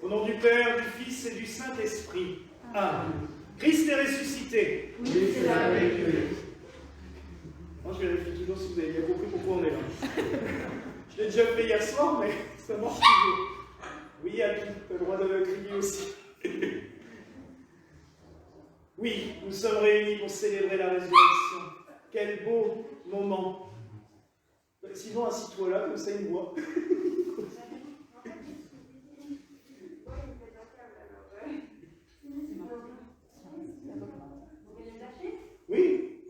Au nom du Père, du Fils et du Saint-Esprit. Amen. Christ est ressuscité. Oui, c'est la vérité. Moi, je vérifie toujours si vous avez bien compris pourquoi on est là. Je l'ai déjà fait hier soir, mais ça marche toujours. Oui, Abby, tu as le droit de le crier aussi. Oui, nous sommes réunis pour célébrer la résurrection. Quel beau moment. Sinon, assis-toi là, comme ça il me voit. Oui.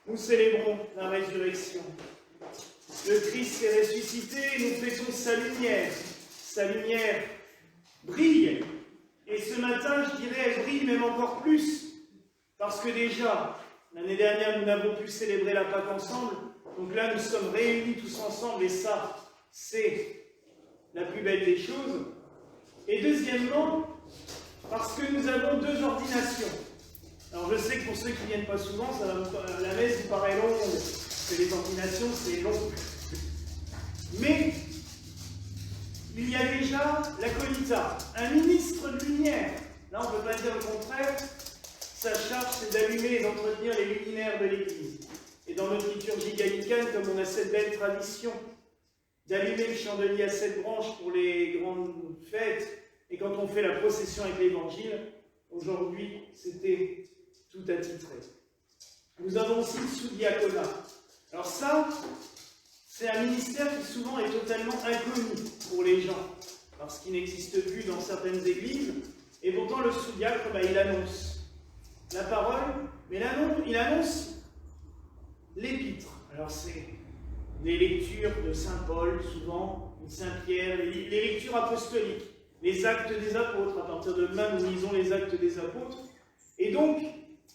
Nous célébrons la résurrection. Le Christ est ressuscité et nous fêtons sa lumière. Sa lumière brille. Et ce matin, je dirais, elle brille même encore plus. Parce que déjà, l'année dernière, nous n'avons pu célébrer la Pâque ensemble. Donc là, nous sommes réunis tous ensemble et ça, c'est la plus belle des choses. Et deuxièmement, parce que nous avons deux ordinations. Alors je sais que pour ceux qui ne viennent pas souvent, la messe vous paraît longue, parce que les ordinations, c'est long. Mais il y a déjà la Colita, un ministre de lumière. Là, on ne peut pas dire le contraire. Sa charge, c'est d'allumer et d'entretenir les luminaires de l'Église. Et dans notre liturgie gallicane, comme on a cette belle tradition d'allumer le chandelier à 7 branches pour les grandes fêtes, et quand on fait la procession avec l'Évangile, aujourd'hui, c'était tout attitré. Nous avons aussi le sous-diaconat. Alors ça, c'est un ministère qui souvent est totalement inconnu pour les gens, parce qu'il n'existe plus dans certaines églises, et pourtant le sous-diacre, il annonce la parole, mais il annonce l'épître. Alors c'est des lectures de Saint Paul, souvent, de Saint Pierre, les lectures apostoliques, les actes des apôtres. À partir de demain, nous lisons les actes des apôtres. Et donc,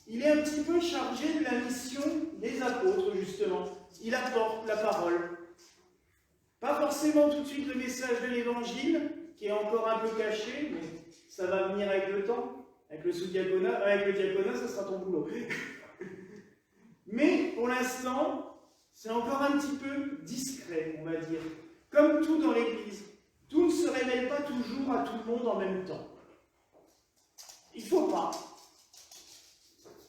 il est un petit peu chargé de la mission des apôtres, justement. Il apporte la parole. Pas forcément tout de suite le message de l'Évangile, qui est encore un peu caché, mais ça va venir avec le temps. Avec le sous-diaconat, avec le diaconat, ça sera ton boulot. Mais, pour l'instant, c'est encore un petit peu discret, on va dire. Comme tout dans l'Église. Tout ne se révèle pas toujours à tout le monde en même temps. Il ne faut pas.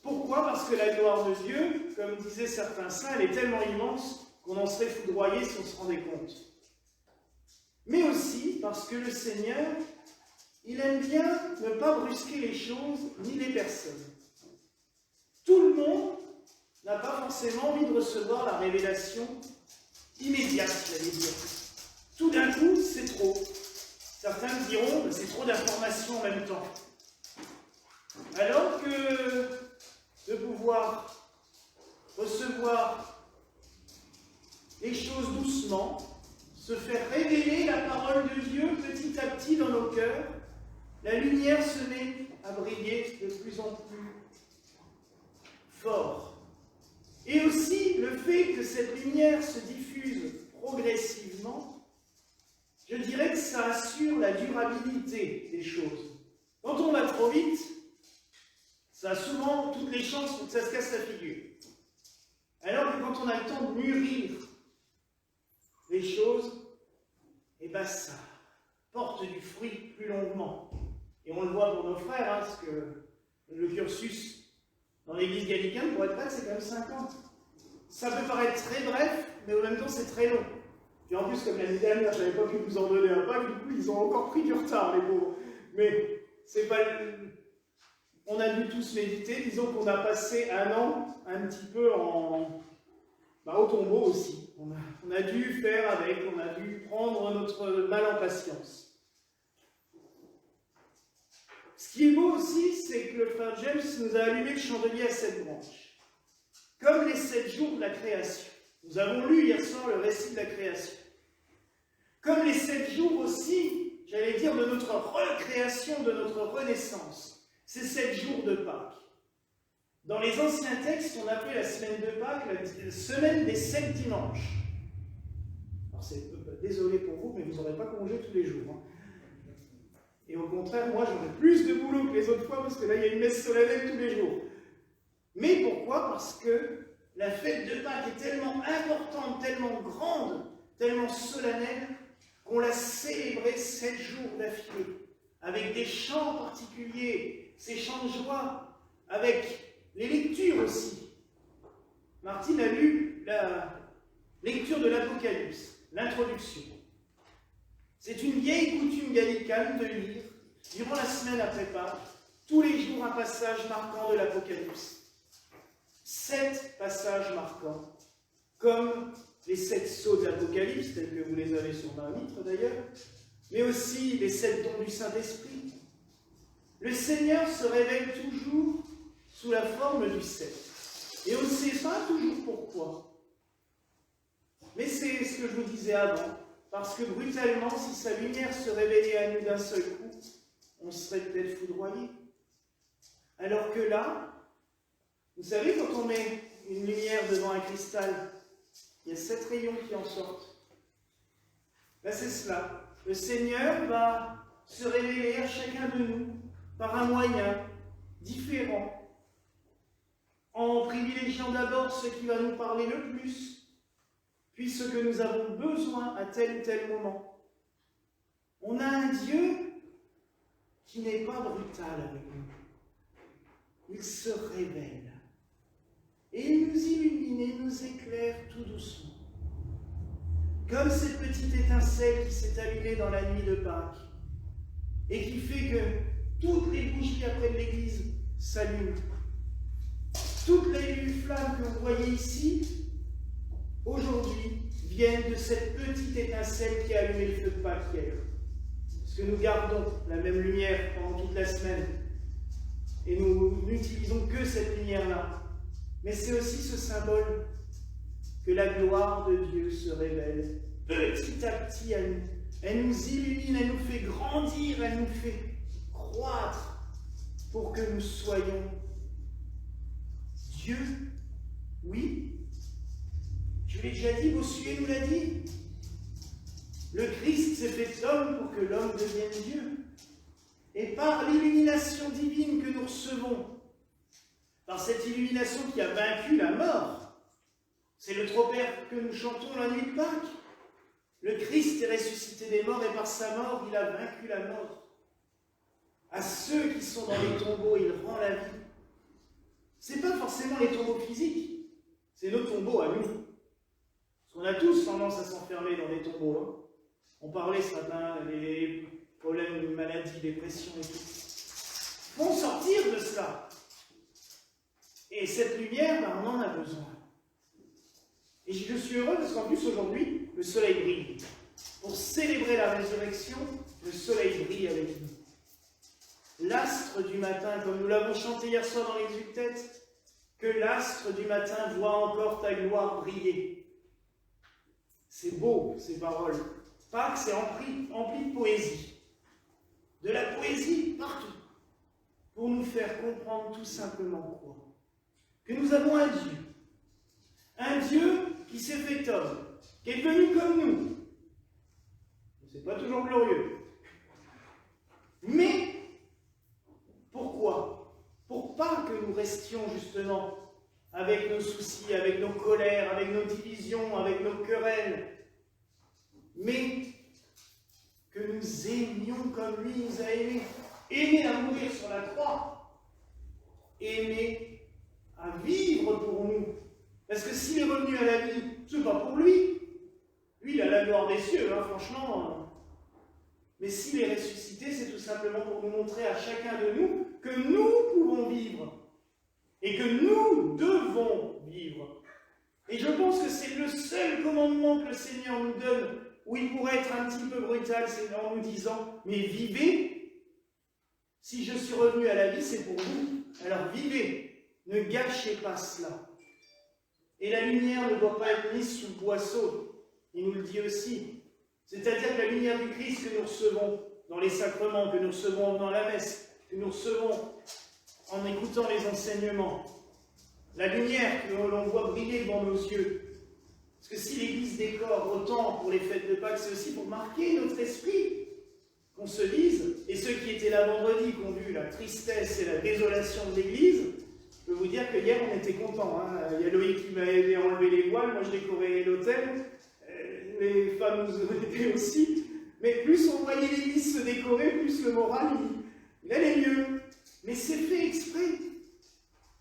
Pourquoi? Parce que la gloire de Dieu, comme disaient certains saints, elle est tellement immense qu'on en serait foudroyé si on se rendait compte. Mais aussi parce que le Seigneur, il aime bien ne pas brusquer les choses ni les personnes. Tout le monde n'a pas forcément envie de recevoir la révélation immédiate, j'allais dire. Tout d'un coup, c'est trop. Certains me diront que c'est trop d'informations en même temps. Alors que de pouvoir recevoir les choses doucement, se faire révéler la parole de Dieu petit à petit dans nos cœurs, la lumière se met à briller de plus en plus fort. Et aussi le fait que cette lumière se diffuse progressivement, je dirais que ça assure la durabilité des choses. Quand on va trop vite, ça a souvent toutes les chances pour que ça se casse la figure. Alors que quand on a le temps de mûrir les choses, ça porte du fruit plus longuement. Et on le voit pour nos frères, parce que le cursus dans l'église gallicane, pour être prêtre, c'est quand même 5 ans. Ça peut paraître très bref, mais en même temps, c'est très long. Et en plus, comme l'année dernière, je n'avais pas pu vous en donner un pack, du coup, ils ont encore pris du retard, les pauvres. Mais c'est pas... On a dû tous méditer, disons qu'on a passé un an un petit peu au tombeau aussi. On a dû faire avec, on a dû prendre notre mal en patience. Ce qui est beau aussi, c'est que le frère James nous a allumé le chandelier à 7 branches. Comme les 7 jours de la création. Nous avons lu hier soir le récit de la création. Comme les 7 jours aussi, j'allais dire, de notre recréation, de notre renaissance. Ces 7 jours de Pâques. Dans les anciens textes, on appelait la semaine de Pâques la semaine des 7 dimanches. Alors désolé pour vous, mais vous n'aurez pas congé tous les jours. Hein. Et au contraire, moi, j'aurais plus de boulot que les autres fois, parce que là, il y a une messe solennelle tous les jours. Mais pourquoi? Parce que la fête de Pâques est tellement importante, tellement grande, tellement solennelle, qu'on l'a célébrée 7 jours d'affilée, avec des chants particuliers, ces chants de joie, avec les lectures aussi. Martine a lu la lecture de l'Apocalypse, l'introduction. C'est une vieille coutume gallicane de lire, durant la semaine après Pâques, tous les jours un passage marquant de l'Apocalypse. 7 passages marquants, comme les 7 sceaux de l'Apocalypse, tels que vous les avez sur ma mitre d'ailleurs, mais aussi les 7 dons du Saint-Esprit. Le Seigneur se révèle toujours sous la forme du 7. Et on ne sait pas toujours pourquoi. Mais c'est ce que je vous disais avant, parce que brutalement, si sa lumière se révélait à nous d'un seul coup, on serait peut-être foudroyé. Alors que là, vous savez, quand on met une lumière devant un cristal, il y a 7 rayons qui en sortent. Là, c'est cela. Le Seigneur va se révéler à chacun de nous par un moyen différent, en privilégiant d'abord ce qui va nous parler le plus, puis ce que nous avons besoin à tel ou tel moment. On a un Dieu qui n'est pas brutal avec nous. Il se révèle. Et il nous illumine et nous éclaire tout doucement. Comme cette petite étincelle qui s'est allumée dans la nuit de Pâques et qui fait que toutes les bougies après de l'église s'allument. Toutes les flammes que vous voyez ici, aujourd'hui, viennent de cette petite étincelle qui a allumé le feu de Pâques hier. Parce que nous gardons la même lumière pendant toute la semaine. Et nous n'utilisons que cette lumière-là. Mais c'est aussi ce symbole que la gloire de Dieu se révèle petit à petit à nous. Elle nous illumine, elle nous fait grandir, elle nous fait croître pour que nous soyons Dieu. Oui, je l'ai déjà dit, Bossuet nous l'a dit. Le Christ s'est fait homme pour que l'homme devienne Dieu. Et par l'illumination divine que nous recevons, par cette illumination qui a vaincu la mort, c'est le tropère que nous chantons la nuit de Pâques. Le Christ est ressuscité des morts et par sa mort, il a vaincu la mort. À ceux qui sont dans les tombeaux, il rend la vie. Ce n'est pas forcément les tombeaux physiques, c'est nos tombeaux à nous. Parce qu'on a tous tendance à s'enfermer dans des tombeaux. Hein. On parlait ce matin des problèmes, maladies, dépression et tout. Il faut sortir de cela. Et cette lumière, on en a besoin. Et je suis heureux parce qu'en plus aujourd'hui, le soleil brille. Pour célébrer la résurrection, le soleil brille avec nous. L'astre du matin, comme nous l'avons chanté hier soir dans l'Exultet, que l'astre du matin voit encore ta gloire briller. C'est beau, ces paroles. Pâques, c'est empli de poésie. De la poésie partout. Pour nous faire comprendre tout simplement quoi? Que nous avons un Dieu. Un Dieu qui s'est fait homme, qui est venu comme nous. C'est pas toujours glorieux. Mais, pourquoi? Pour pas que nous restions justement avec nos soucis, avec nos colères, avec nos divisions, avec nos querelles, mais que nous aimions comme lui nous a aimés. Aimer à mourir sur la croix, aimer à vivre pour nous. Parce que s'il est revenu à la vie, c'est pas pour lui. Lui, il a la gloire des cieux, hein, franchement. Mais s'il est ressuscité, c'est tout simplement pour nous montrer à chacun de nous que nous pouvons vivre. Et que nous devons vivre. Et je pense que c'est le seul commandement que le Seigneur nous donne, où il pourrait être un petit peu brutal, c'est en nous disant, mais vivez. Si je suis revenu à la vie, c'est pour vous. Alors vivez. Ne gâchez pas cela. Et la lumière ne doit pas être mise sous le boisseau. Il nous le dit aussi. C'est-à-dire que la lumière du Christ que nous recevons dans les sacrements, que nous recevons dans la messe, que nous recevons en écoutant les enseignements, la lumière que l'on voit briller devant nos yeux. Parce que si l'Église décore autant pour les fêtes de Pâques, c'est aussi pour marquer notre esprit. Qu'on se dise, et ceux qui étaient là vendredi, qui ont vu la tristesse et la désolation de l'Église, je peux vous dire que hier on était contents. Hein. Il y a Loïc qui m'a aidé à enlever les voiles, moi je décorais l'hôtel. les femmes nous auraient aussi, mais plus on voyait l'église se décorer, plus le moral, il allait mieux. Mais c'est fait exprès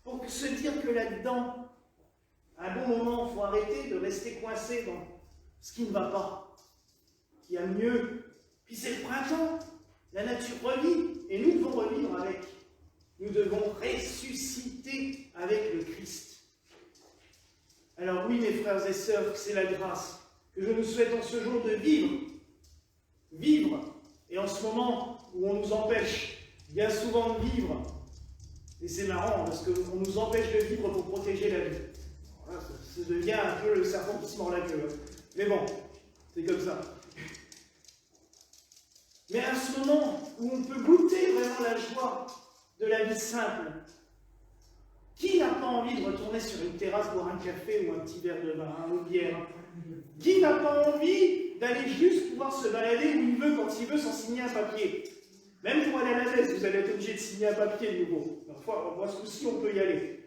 pour se dire que là-dedans, à un bon moment, il faut arrêter de rester coincé dans ce qui ne va pas, qu'il y a mieux. Puis c'est le printemps, la nature revit, et nous devons revivre avec. Nous devons ressusciter avec le Christ. Alors oui, mes frères et sœurs, c'est la grâce que je nous souhaite en ce jour de vivre. Vivre. Et en ce moment où on nous empêche bien souvent de vivre, et c'est marrant parce qu'on nous empêche de vivre pour protéger la vie. Voilà, ça devient un peu le serpent qui se mord la queue. Mais bon, c'est comme ça. Mais à ce moment où on peut goûter vraiment la joie de la vie simple, qui n'a pas envie de retourner sur une terrasse boire un café ou un petit verre de vin, ou de bière? Qui n'a pas envie d'aller juste pouvoir se balader où il veut, quand il veut, sans signer un papier? Même pour aller à la messe, vous allez être obligé de signer un papier de nouveau. Parfois, ce coup-ci, on peut y aller.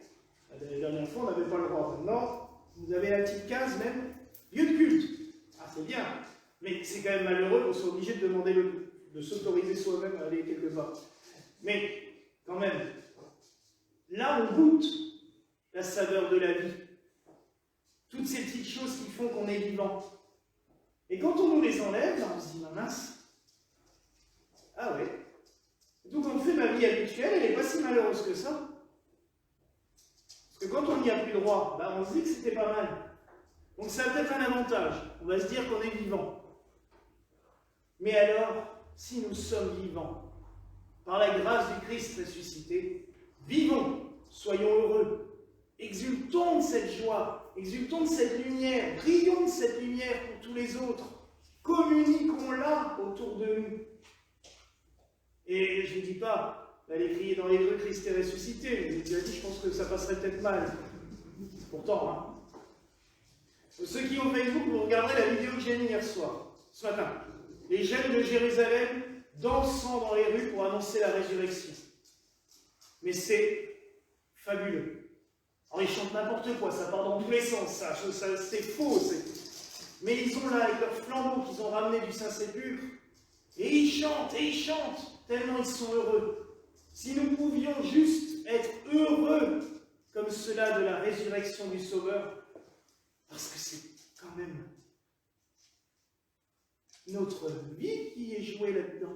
La dernière fois, on n'avait pas le droit. Maintenant, vous avez la petite case même, lieu de culte. Ah, c'est bien. Mais c'est quand même malheureux qu'on soit obligé de demander de s'autoriser soi-même à aller quelque part. Mais, quand même, là, on goûte la saveur de la vie. Toutes ces petites choses qui font qu'on est vivant. Et quand on nous les enlève, on se dit, mince. Ah ouais. Donc on fait ma vie habituelle, elle n'est pas si malheureuse que ça. Parce que quand on n'y a plus droit, on se dit que c'était pas mal. Donc ça a peut-être un avantage. On va se dire qu'on est vivant. Mais alors, si nous sommes vivants, par la grâce du Christ ressuscité, vivons, soyons heureux, exultons de cette joie, exultons de cette lumière, brillons de cette lumière pour tous les autres, communiquons-la autour de nous. Et je ne dis pas d'aller crier dans les rues Christ est ressuscité, j'ai déjà dit, je pense que ça passerait peut-être mal. Pourtant, hein. Ceux qui ont Facebook, vous regarderez la vidéo que j'ai mise hier soir, ce matin. Les jeunes de Jérusalem dansant dans les rues pour annoncer la résurrection. Mais c'est fabuleux. Alors ils chantent n'importe quoi, ça part dans tous les sens, ça c'est faux. Mais ils ont là, avec leurs flambeaux qu'ils ont ramenés du Saint-Sépulcre, et ils chantent, tellement ils sont heureux. Si nous pouvions juste être heureux comme cela de la résurrection du Sauveur, parce que c'est quand même notre vie qui est jouée là-dedans.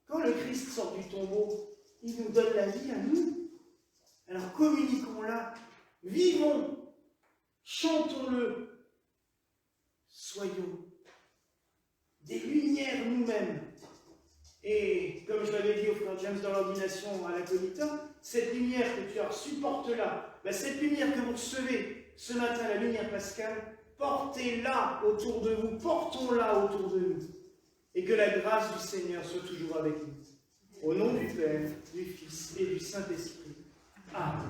Quand le Christ sort du tombeau, il nous donne la vie à nous. Alors communiquons-la, vivons, chantons-le, soyons des lumières nous-mêmes. Et comme je l'avais dit au frère James dans l'ordination à la Conita, cette lumière que tu as reçue, porte-la. Cette lumière que vous recevez ce matin, la lumière pascale, portez-la autour de vous, portons-la autour de nous. Et que la grâce du Seigneur soit toujours avec nous. Au nom du Père, du Fils et du Saint-Esprit. Amen.